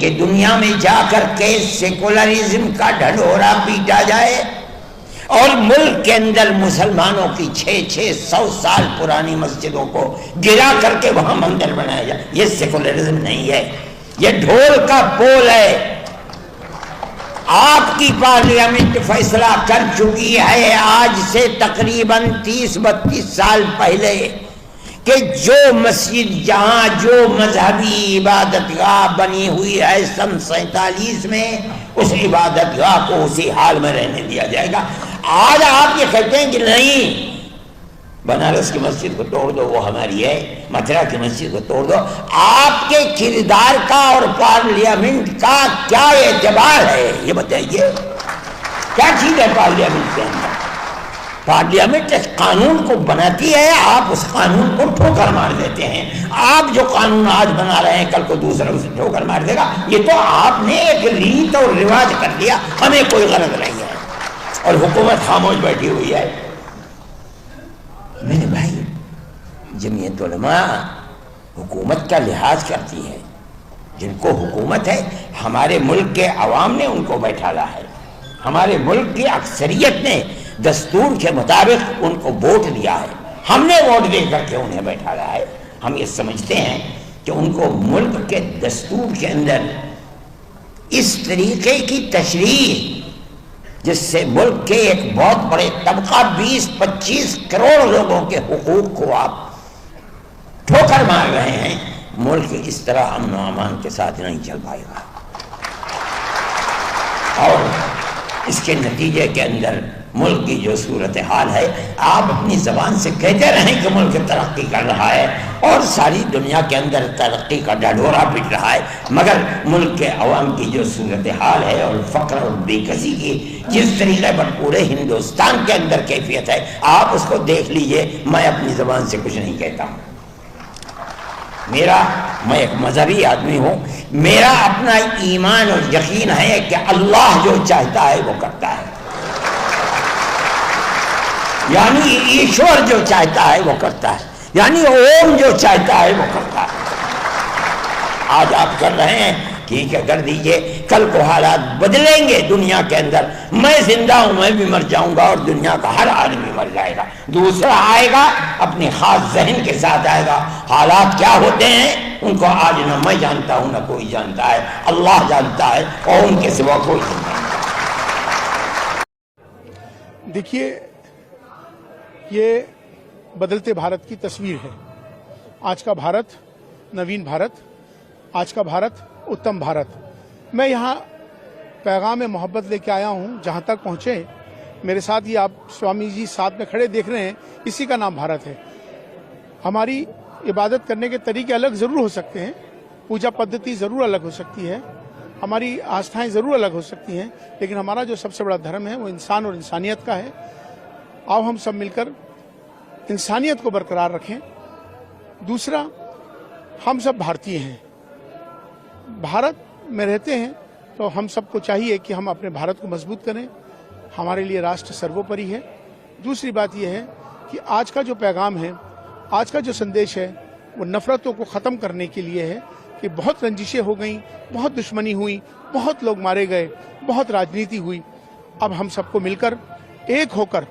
کہ دنیا میں جا کر کے سیکولرزم کا ڈھنڈورا پیٹا جائے اور ملک کے اندر مسلمانوں کی 600 سال پرانی مسجدوں کو گرا کر کے وہاں مندر بنایا جائے. یہ سیکولرزم نہیں ہے، یہ ڈھول کا پول ہے. آپ کی پارلیمنٹ فیصلہ کر چکی ہے آج سے تقریباً 30-32 سال پہلے کہ جو مسجد جہاں جو مذہبی عبادت گاہ بنی ہوئی ہے سن 47 میں، اس عبادت گاہ کو اسی حال میں رہنے دیا جائے گا. آج آپ یہ کہتے ہیں کہ نہیں، بنارس کی مسجد کو توڑ دو، وہ ہماری ہے، متھرا کی مسجد کو توڑ دو. آپ کے کردار کا اور پارلیمنٹ کا کیا اعتبار ہے یہ بتائیے. کیا چیز ہے پارلیمنٹ کے اندر؟ پارلیمنٹ ایک قانون کو بناتی ہے، آپ اس قانون کو ٹھوکر مار دیتے ہیں. آپ جو قانون آج بنا رہے ہیں کل کو دوسرا اسے ٹھوکر مار دے گا. یہ تو آپ نے ایک ریت اور رواج کر لیا، ہمیں کوئی غرض نہیں ہے اور حکومت خاموش بیٹھی ہوئی ہے. میرے بھائی، جمعیت علماء حکومت کا لحاظ کرتی ہے. جن کو حکومت ہے، ہمارے ملک کے عوام نے ان کو بیٹھالا ہے. ہمارے ملک کی اکثریت نے دستور کے مطابق ان کو ووٹ دیا ہے. ہم نے ووٹ دے کر کے انہیں بیٹھالا ہے. ہم یہ سمجھتے ہیں کہ ان کو ملک کے دستور کے اندر اس طریقے کی تشریح جس سے ملک کے ایک بہت بڑے طبقہ 20-25 کروڑ لوگوں کے حقوق کو آپ ٹھوکر مار رہے ہیں، ملک اس طرح امن و امان کے ساتھ نہیں چل پائے گا. اور اس کے نتیجے کے اندر ملک کی جو صورتحال ہے، آپ اپنی زبان سے کہتے رہیں کہ ملک ترقی کر رہا ہے اور ساری دنیا کے اندر ترقی کا ڈھنڈورا پٹ رہا ہے، مگر ملک کے عوام کی جو صورتحال ہے اور فقر اور بے کسی کی جس طریقے پر پورے ہندوستان کے اندر کیفیت ہے، آپ اس کو دیکھ لیجئے. میں اپنی زبان سے کچھ نہیں کہتا ہوں. میں ایک مذہبی آدمی ہوں. میرا اپنا ایمان اور یقین ہے کہ اللہ جو چاہتا ہے وہ کرتا ہے، یعنی ایشور جو چاہتا ہے وہ کرتا ہے، یعنی اوم جو چاہتا ہے وہ کرتا ہے. آج آپ کر رہے ہیں، ٹھیک ہے، کر دیجئے. کل کو حالات بدلیں گے دنیا کے اندر. میں زندہ ہوں، میں بھی مر جاؤں گا اور دنیا کا ہر آدمی مر جائے گا. دوسرا آئے گا اپنی خاص ذہن کے ساتھ آئے گا. حالات کیا ہوتے ہیں ان کو آج نہ میں جانتا ہوں نہ کوئی جانتا ہے، اللہ جانتا ہے اور ان کے سوا کوئی نہیں جانتا. دیکھیے، یہ بدلتے بھارت کی تصویر ہے. آج کا بھارت نوین بھارت، آج کا بھارت اتم بھارت. میں یہاں پیغام محبت لے کے آیا ہوں. جہاں تک پہنچے میرے ساتھ، یہ آپ سوامی جی ساتھ میں کھڑے دیکھ رہے ہیں، اسی کا نام بھارت ہے. ہماری عبادت کرنے کے طریقے الگ ضرور ہو سکتے ہیں، پوجا پدھتی ضرور الگ ہو سکتی ہے، ہماری آستھائیں ضرور الگ ہو سکتی ہیں، لیکن ہمارا جو سب سے بڑا دھرم ہے وہ انسان اور انسانیت کا ہے. آؤ ہم سب مل کر انسانیت کو برقرار رکھیں. دوسرا، ہم سب بھارتی ہیں، بھارت میں رہتے ہیں، تو ہم سب کو چاہیے کہ ہم اپنے بھارت کو مضبوط کریں. ہمارے لیے راشٹر سروپری ہے. دوسری بات یہ ہے کہ آج کا جو پیغام ہے، آج کا جو سندیش ہے، وہ نفرتوں کو ختم کرنے کے لیے ہے کہ بہت رنجشیں ہو گئیں، بہت دشمنی ہوئی، بہت لوگ مارے گئے، بہت راجنیتی ہوئی. اب ہم سب کو مل کر ایک ہو کر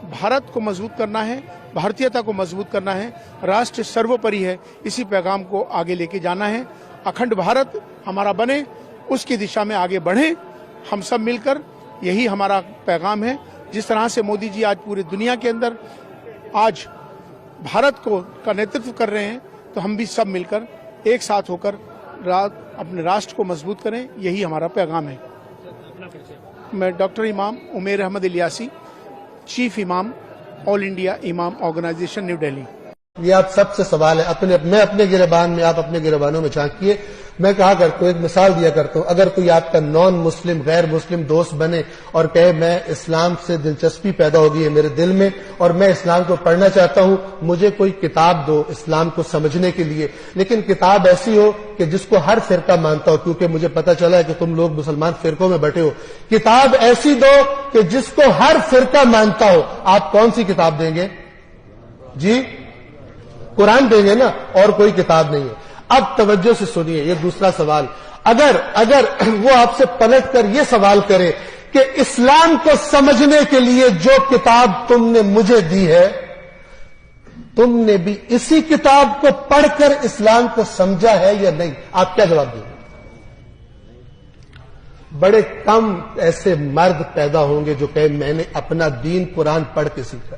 بھارت کو مضبوط کرنا ہے، بھارتیتا کو مضبوط کرنا ہے. راشٹر سروپری ہے، اسی پیغام کو آگے لے کے جانا ہے. اکھنڈ بھارت ہمارا بنے، اس کی دشا میں آگے بڑھیں ہم سب مل کر. یہی ہمارا پیغام ہے. جس طرح سے مودی جی آج پوری دنیا کے اندر آج بھارت کو کا نیترتو کر رہے ہیں، تو ہم بھی سب مل کر ایک ساتھ ہو کر اپنے راشٹر کو مضبوط کریں. یہی ہمارا پیغام ہے. میں ڈاکٹر امام عمیر احمد الیاسی، چیف امام آل انڈیا امام آرگنائزیشن نیو دہلی. یہ آپ سب سے سوال ہے. میں اپنے گریبان میں، آپ اپنے گریبانوں میں جھانکیے. میں کہا کرتا ہوں، ایک مثال دیا کرتا ہوں، اگر کوئی آپ کا نان مسلم غیر مسلم دوست بنے اور کہے میں اسلام سے دلچسپی پیدا ہو گئی ہے میرے دل میں اور میں اسلام کو پڑھنا چاہتا ہوں، مجھے کوئی کتاب دو اسلام کو سمجھنے کے لیے، لیکن کتاب ایسی ہو کہ جس کو ہر فرقہ مانتا ہو، کیونکہ مجھے پتا چلا ہے کہ تم لوگ مسلمان فرقوں میں بٹے ہو. کتاب ایسی دو کہ جس کو ہر فرقہ مانتا ہو. آپ کون سی کتاب دیں گے؟ جی قرآن دیں گے نا، اور کوئی کتاب نہیں ہے. اب توجہ سے سنیے، یہ دوسرا سوال. اگر وہ آپ سے پلٹ کر یہ سوال کرے کہ اسلام کو سمجھنے کے لیے جو کتاب تم نے مجھے دی ہے، تم نے بھی اسی کتاب کو پڑھ کر اسلام کو سمجھا ہے یا نہیں؟ آپ کیا جواب دیں گے؟ بڑے کم ایسے مرد پیدا ہوں گے جو کہے میں نے اپنا دین قرآن پڑھ کے سیکھا۔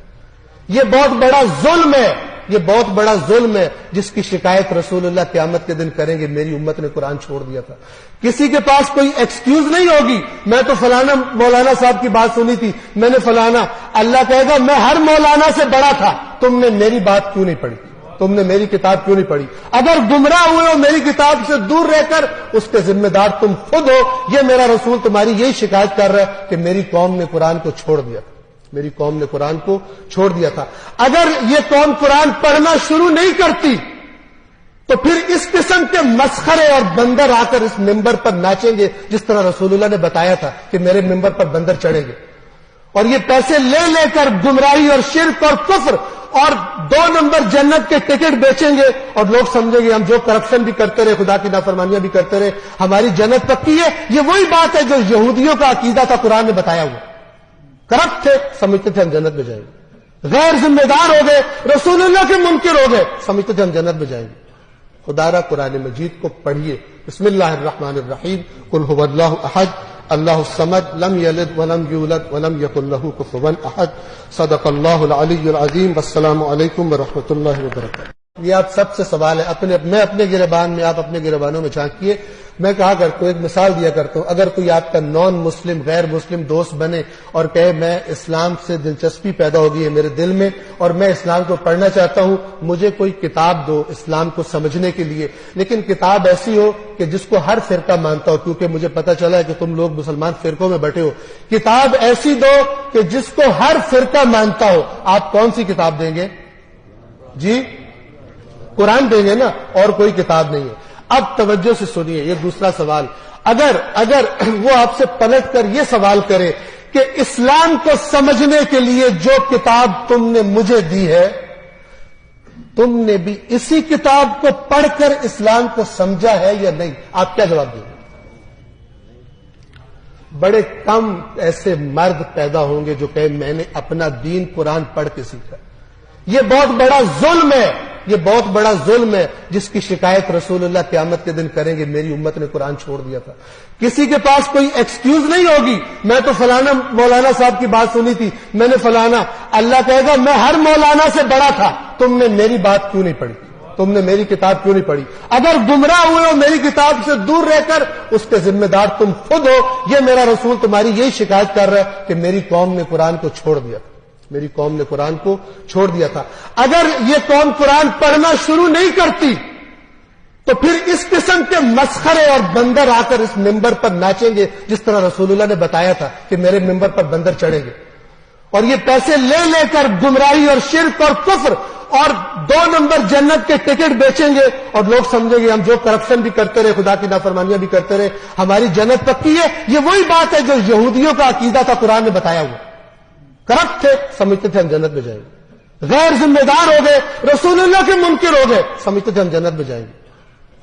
یہ بہت بڑا ظلم ہے، یہ بہت بڑا ظلم ہے جس کی شکایت رسول اللہ قیامت کے دن کریں گے، میری امت نے قرآن چھوڑ دیا تھا۔ کسی کے پاس کوئی ایکسکیوز نہیں ہوگی، میں تو فلانا مولانا صاحب کی بات سنی تھی، میں نے فلانا، اللہ کہے گا میں ہر مولانا سے بڑا تھا، تم نے میری بات کیوں نہیں پڑھی، تم نے میری کتاب کیوں نہیں پڑھی؟ اگر گمراہ ہوئے ہو میری کتاب سے دور رہ کر، اس کے ذمہ دار تم خود ہو۔ یہ میرا رسول تمہاری یہی شکایت کر رہا ہے کہ میری قوم نے قرآن کو چھوڑ دیا تھا، میری قوم نے قرآن کو چھوڑ دیا تھا۔ اگر یہ قوم قرآن پڑھنا شروع نہیں کرتی تو پھر اس قسم کے مسخرے اور بندر آ کر اس ممبر پر ناچیں گے، جس طرح رسول اللہ نے بتایا تھا کہ میرے ممبر پر بندر چڑھیں گے، اور یہ پیسے لے لے کر گمراہی اور شرک اور کفر اور 2 نمبر جنت کے ٹکٹ بیچیں گے، اور لوگ سمجھیں گے ہم جو کرپشن بھی کرتے رہے، خدا کی نافرمانیاں بھی کرتے رہے، ہماری جنت پکی ہے۔ یہ وہی بات ہے جو یہودیوں کا عقیدہ تھا، قرآن نے بتایا ہوا۔ کرپٹ تھے، سمجھتے تھے ہم جنت میں جائیں گے، غیر ذمہ دار ہو گئے، رسول اللہ کے منکر ہو گئے، سمجھتے تھے ہم جنت میں جائیں گے۔ خدا را قرآن مجید کو پڑھیے۔ بسم اللہ الرحمن الرحیم، قل هو اللہ احد اللہ الصمد لم یلد ولم یولد ولم یکن له کفوا احد، صدق اللہ العلی العظیم۔ والسلام علیکم ورحمۃ اللہ وبرکاتہ۔ یہ آپ سب سے سوال ہے، میں اپنے گریبان میں، آپ اپنے گریبانوں میں جھانکیے۔ میں کہا کرتا ہوں، ایک مثال دیا کرتا ہوں، اگر کوئی آپ کا نان مسلم غیر مسلم دوست بنے اور کہے میں اسلام سے دلچسپی پیدا ہو گئی ہے میرے دل میں اور میں اسلام کو پڑھنا چاہتا ہوں، مجھے کوئی کتاب دو اسلام کو سمجھنے کے لیے، لیکن کتاب ایسی ہو کہ جس کو ہر فرقہ مانتا ہو، کیونکہ مجھے پتا چلا ہے کہ تم لوگ مسلمان فرقوں میں بٹے ہو۔ کتاب ایسی دو کہ جس کو ہر فرقہ مانتا ہو۔ آپ کون سی کتاب دیں گے؟ جی قرآن دیں گے نا، اور کوئی کتاب نہیں ہے۔ اب توجہ سے سنیے، یہ دوسرا سوال، اگر وہ آپ سے پلٹ کر یہ سوال کرے کہ اسلام کو سمجھنے کے لیے جو کتاب تم نے مجھے دی ہے، تم نے بھی اسی کتاب کو پڑھ کر اسلام کو سمجھا ہے یا نہیں؟ آپ کیا جواب دیں گے؟ بڑے کم ایسے مرد پیدا ہوں گے جو کہے میں نے اپنا دین قرآن پڑھ کے سیکھا۔ یہ بہت بڑا ظلم ہے، یہ بہت بڑا ظلم ہے جس کی شکایت رسول اللہ قیامت کے دن کریں گے، میری امت نے قرآن چھوڑ دیا تھا۔ کسی کے پاس کوئی ایکسکیوز نہیں ہوگی، میں تو فلانا مولانا صاحب کی بات سنی تھی، میں نے فلانا، اللہ کہے گا میں ہر مولانا سے بڑا تھا، تم نے میری بات کیوں نہیں پڑھی، تم نے میری کتاب کیوں نہیں پڑھی؟ اگر گمراہ ہوئے ہو میری کتاب سے دور رہ کر، اس کے ذمہ دار تم خود ہو۔ یہ میرا رسول تمہاری یہی شکایت کر رہا ہے کہ میری قوم نے قرآن کو چھوڑ دیا تھا، میری قوم نے قرآن کو چھوڑ دیا تھا۔ اگر یہ قوم قرآن پڑھنا شروع نہیں کرتی تو پھر اس قسم کے مسخرے اور بندر آ کر اس ممبر پر ناچیں گے، جس طرح رسول اللہ نے بتایا تھا کہ میرے ممبر پر بندر چڑھیں گے، اور یہ پیسے لے لے کر گمراہی اور شرک اور کفر اور 2 نمبر جنت کے ٹکٹ بیچیں گے، اور لوگ سمجھیں گے ہم جو کرپشن بھی کرتے رہے، خدا کی نافرمانیاں بھی کرتے رہے، ہماری جنت پکی ہے۔ یہ وہی بات ہے جو یہودیوں کا عقیدہ تھا، قرآن نے بتایا ہوا۔ کرپٹ تھے، سمجھتے تھے ہم جنت میں جائیں گے، غیر ذمہ دار ہو گئے، رسول اللہ کے منکر ہو گئے، سمجھتے تھے ہم جنت میں جائیں گے۔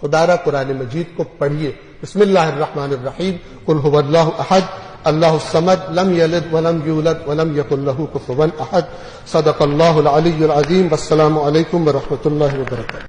خدا را قرآن مجید کو پڑھیے۔ بسم اللہ الرحمن الرحیم، قل هو اللہ احد اللہ الصمد لم یلد ولم یولد ولم یکن له کفوا احد، صدق اللہ العلی العظیم۔ والسلام علیکم ورحمۃ اللہ وبرکاتہ۔